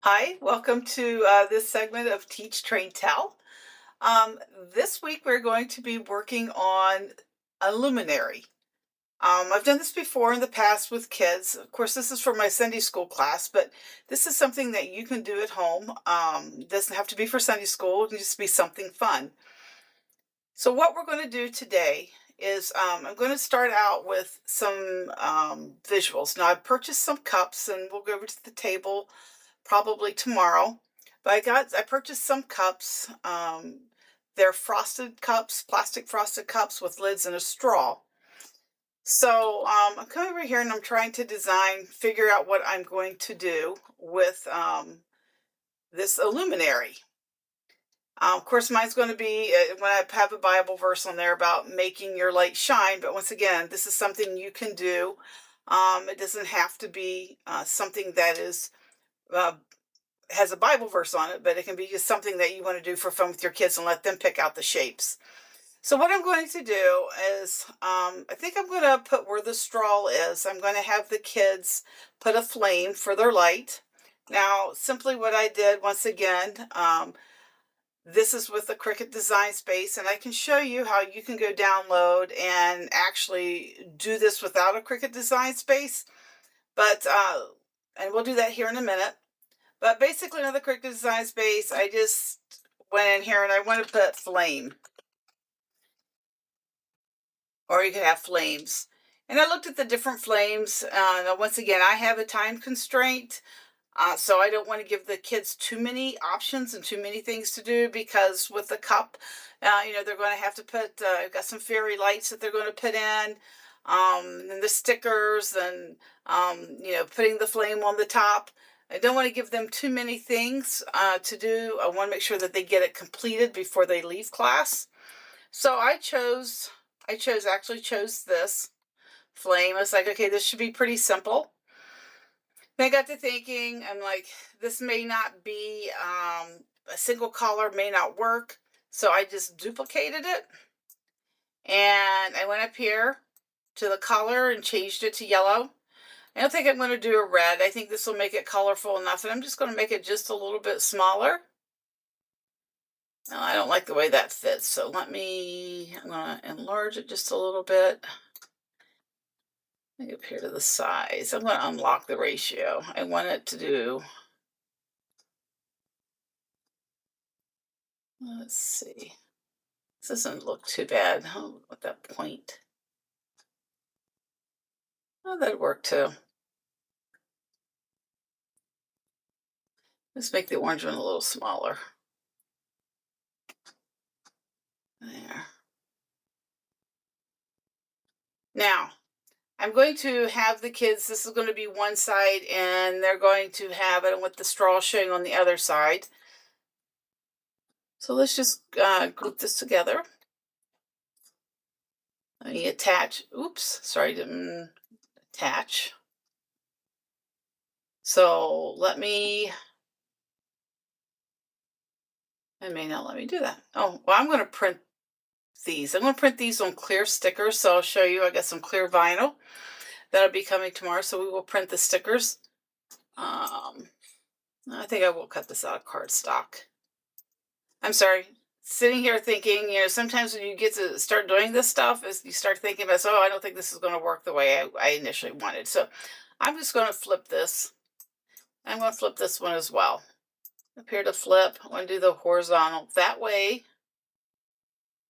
Hi, welcome to this segment of Teach, Train, Tell. Um, this week we're going to be working on a luminary. I've done this before in the past with kids. Of course, this is for my Sunday school class, but this is something that you can do at home. It doesn't have to be for Sunday school, it can just be something fun. So, what we're going to do today is I'm going to start out with some visuals. Now, I've purchased some cups and we'll go over to the table probably tomorrow. But I purchased some cups. They're frosted cups, plastic frosted cups with lids and a straw. So I'm coming over here and I'm trying to figure out what I'm going to do with this luminary. Of course, mine's going to be when I have a Bible verse on there about making your light shine. But once again, this is something you can do. It doesn't have to be something that is uh, has a Bible verse on it, but it can be just something that you want to do for fun with your kids and let them pick out the shapes. So what I'm going to do is, I think I'm going to put where the straw is. I'm going to have the kids put a flame for their light. Now, simply what I did, once again, this is with the Cricut Design Space, and I can show you how you can go download and actually do this without a Cricut Design Space. But, and we'll do that here in a minute. But basically, another Cricut Design Space, I just went in here and I want to put flame, or you could have flames. And I looked at the different flames. Now, once again, I have a time constraint. So I don't want to give the kids too many options and too many things to do, because with the cup, they're going to have to put, I've got some fairy lights that they're going to put in, and the stickers and, putting the flame on the top. I don't want to give them too many things to do. I want to make sure that they get it completed before they leave class. So actually chose this flame. I was like, okay, this should be pretty simple. Then I got to thinking, I'm like, this may not be, a single color may not work. So I just duplicated it. And I went up here to the color and changed it to yellow. I don't think I'm going to do a red. I think this will make it colorful enough. And I'm just going to make it just a little bit smaller. Now, I don't like the way that fits. So I'm going to enlarge it just a little bit. Up here to the size. I'm going to unlock the ratio. I want it to do, let's see. This doesn't look too bad. Oh, with that point. Oh, that'd work too. Let's make the orange one a little smaller. There. Now, I'm going to have the kids, this is going to be one side, and they're going to have it with the straw showing on the other side. So let's just group this together. Let me attach. Oops, sorry, didn't attach. So it may not let me do that. Oh, well, I'm going to print these. I'm going to print these on clear stickers. So I'll show you, I got some clear vinyl that'll be coming tomorrow. So we will print the stickers. I think I will cut this out of cardstock. I'm sorry, sitting here thinking, sometimes when you get to start doing this stuff, is you start thinking about, oh, I don't think this is going to work the way I initially wanted. So I'm just going to flip this. I'm going to flip this one as well. Up here to flip, I want to do the horizontal. That way,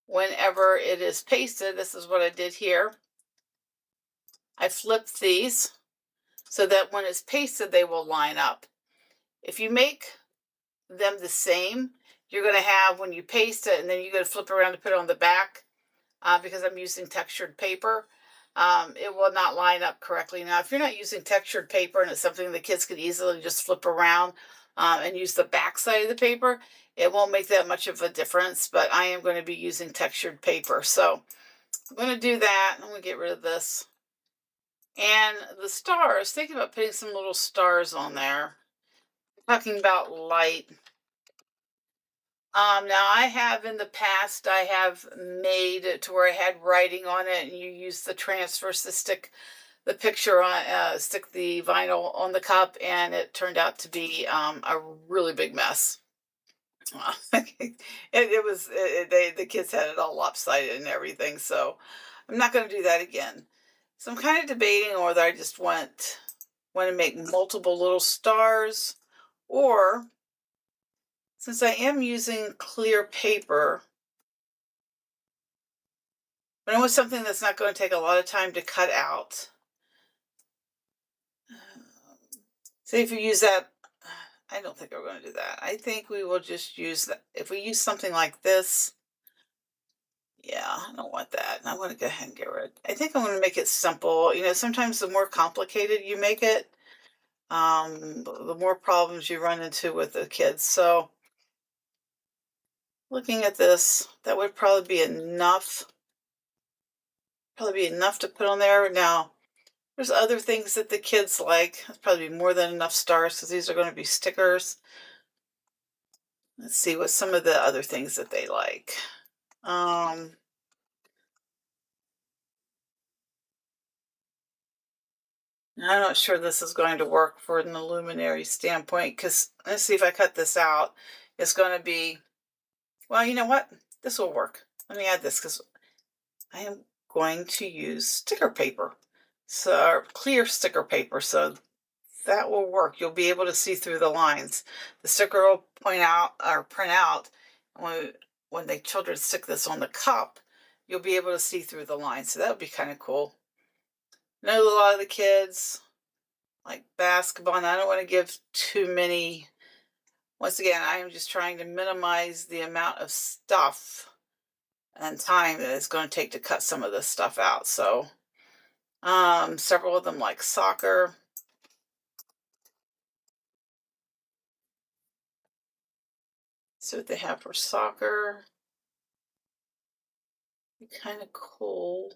whenever it is pasted, this is what I did here. I flipped these so that when it's pasted, they will line up. If you make them the same, you're going to have, when you paste it and then you're going to flip around to put it on the back, because I'm using textured paper, it will not line up correctly. Now, if you're not using textured paper and it's something the kids could easily just flip around and use the back side of the paper, it won't make that much of a difference, but I am going to be using textured paper. So I'm going to do that. I'm going to get rid of this. And the stars, thinking about putting some little stars on there. Talking about light. Now I have in the past, I have made it to where I had writing on it and you use the transfers to stick the picture on, stick the vinyl on the cup, and it turned out to be a really big mess. It was the kids had it all lopsided and everything, so I'm not going to do that again. So I'm kind of debating whether I just want to make multiple little stars, or since I am using clear paper, but I want something that's not going to take a lot of time to cut out. Say if you use that, I don't think we're going to do that. I think we will just use that. If we use something like this, yeah, I don't want that. I'm going to go ahead and get rid. I think I'm going to make it simple. Sometimes the more complicated you make it, the more problems you run into with the kids. So looking at this, that would probably be enough. Probably be enough to put on there. Now, there's other things that the kids like. That's probably be more than enough stars because these are going to be stickers. Let's see what some of the other things that they like. I'm not sure this is going to work for an Luminary standpoint because let's see if I cut this out. It's going to be, well, you know what? This will work. Let me add this because I am going to use sticker paper. So clear sticker paper. So that will work. You'll be able to see through the lines. The sticker will point out or print out. When the children stick this on the cup, you'll be able to see through the lines. So that would be kind of cool. I know a lot of the kids like basketball, and I don't want to give too many. Once again, I am just trying to minimize the amount of stuff and time that it's going to take to cut some of this stuff out. So several of them like soccer. See what they have for soccer. Kind of cool.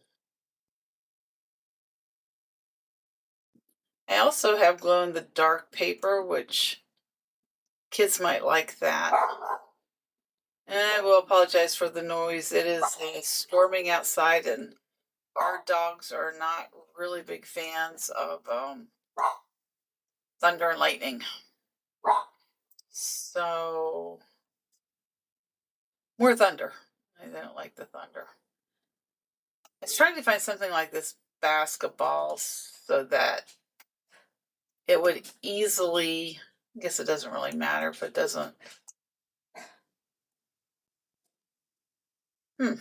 I also have glow in the dark paper, which kids might like that. And I will apologize for the noise. It is storming outside, and our dogs are not really big fans of thunder and lightning. So, more thunder. I don't like the thunder. I was trying to find something like this basketball so that it would easily, I guess it doesn't really matter if it doesn't. All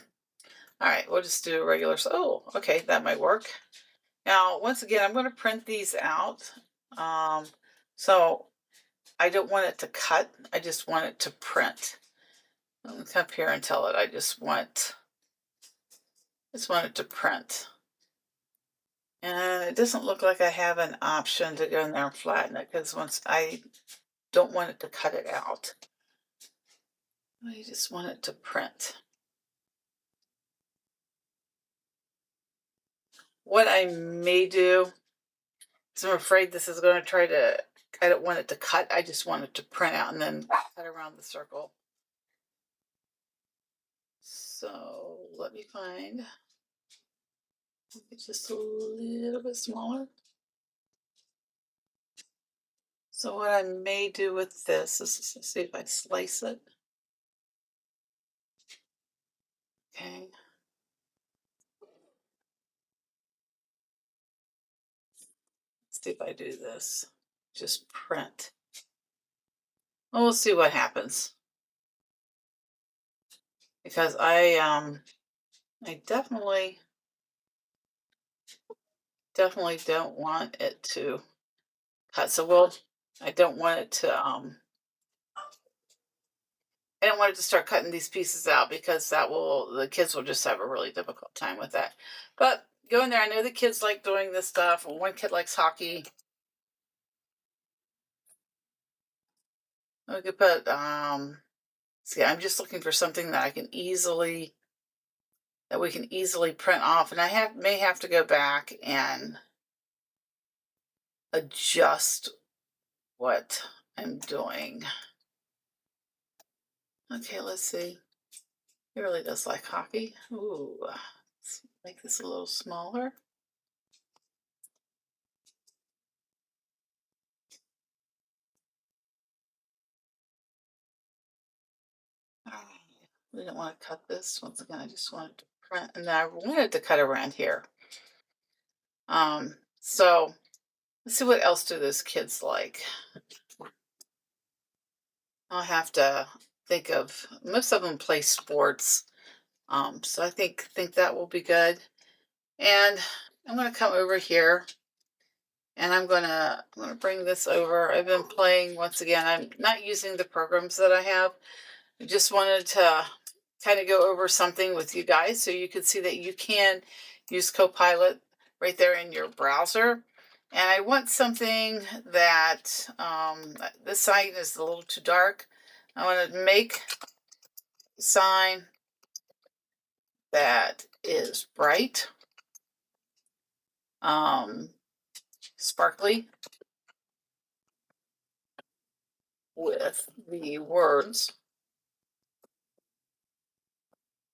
right, we'll just do a regular. Oh, okay, that might work. Now, once again, I'm going to print these out. So I don't want it to cut. I just want it to print. I'm come up here and tell it I just want it to print. And it doesn't look like I have an option to go in there and flatten it because once I don't want it to cut it out. I just want it to print. What I may do, is I'm afraid this is going to try to, I don't want it to cut. I just want it to print out and then cut around the circle. So let me find, it's just a little bit smaller. So what I may do with this is see if I slice it. Okay. Let's see if I do this. Just print. Well, we'll see what happens. Because I definitely don't want it to cut. So I don't want it to I don't want it to start cutting these pieces out because the kids will just have a really difficult time with that. But go in there. I know the kids like doing this stuff. One kid likes hockey. We could put see, I'm just looking for something that we can easily print off. And I may have to go back and adjust what I'm doing. Okay, let's see. He really does like hockey. Ooh, let's make this a little smaller. We don't want to cut this. Once again, I just wanted to print, and I wanted to cut around here. So let's see what else do those kids like. I'll have to think of, most of them play sports. So I think that will be good. And I'm going to come over here and I'm gonna bring this over. I've been playing once again. I'm not using the programs that I have. I just wanted to kind of go over something with you guys so you could see that you can use Copilot right there in your browser. And I want something that, this sign is a little too dark. I want to make a sign that is bright, sparkly, with the words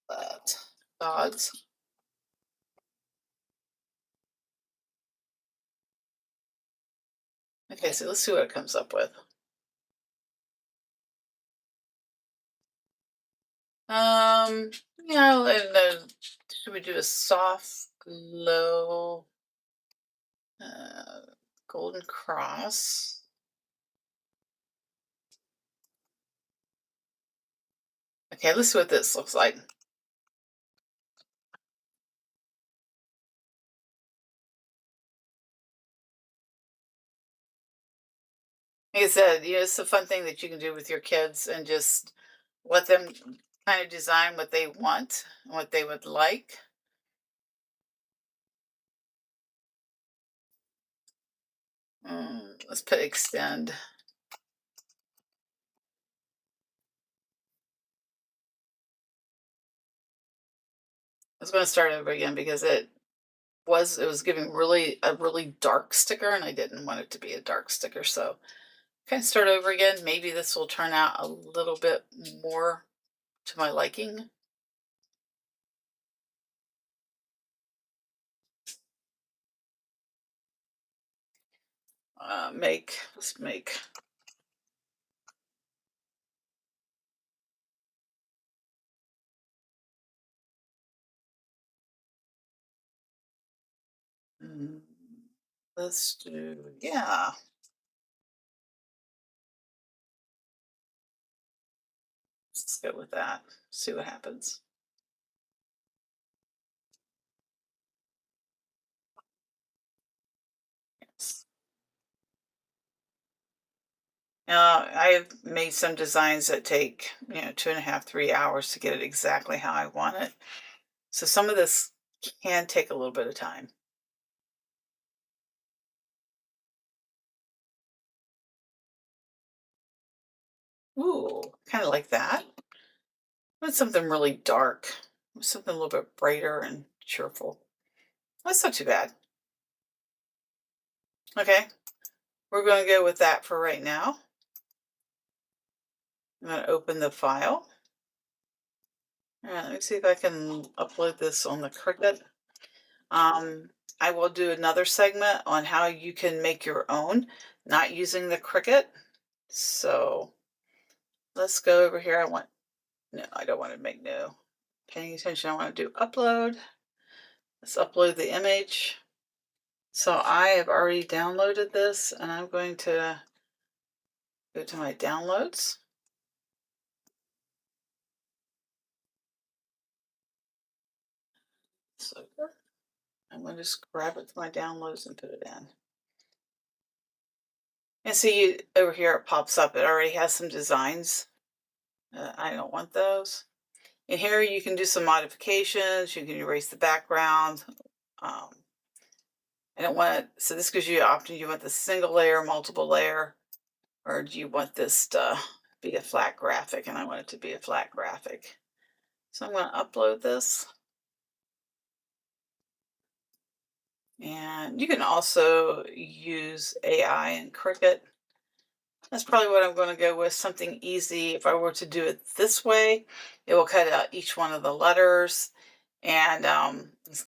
that God's. Okay, so let's see what it comes up with. Yeah, and should we do a soft glow, golden cross? Okay, let's see what this looks like. Like I said, it's a fun thing that you can do with your kids and just let them kind of design what they want, what they would like. Let's put extend. I was going to start over again because it was giving a really dark sticker, and I didn't want it to be a dark sticker. So kind of start over again. Maybe this will turn out a little bit more to my liking. Let's make. Let's do, yeah. Let's go with that. See what happens. Yes. Now, I've made some designs that take, 2.5, 3 hours to get it exactly how I want it. So some of this can take a little bit of time. Ooh, kind of like that. But something really dark, something a little bit brighter and cheerful. That's not too bad. Okay, we're going to go with that for right now. I'm going to open the file. Let me see if I can upload this on the Cricut. I will do another segment on how you can make your own, not using the Cricut. So let's go over here. No, I don't want to make new. Paying attention, I want to do upload. Let's upload the image. So I have already downloaded this, and I'm going to go to my downloads. So I'm going to just grab it to my downloads and put it in. And see over here it pops up. It already has some designs. I don't want those. And here you can do some modifications. You can erase the background. I don't want it, so this gives you an option. You want the single layer, multiple layer, or do you want this to be a flat graphic? And I want it to be a flat graphic. So I'm going to upload this. And you can also use AI and Cricut. That's probably what I'm going to go with, something easy. If I were to do it this way, it will cut out each one of the letters, and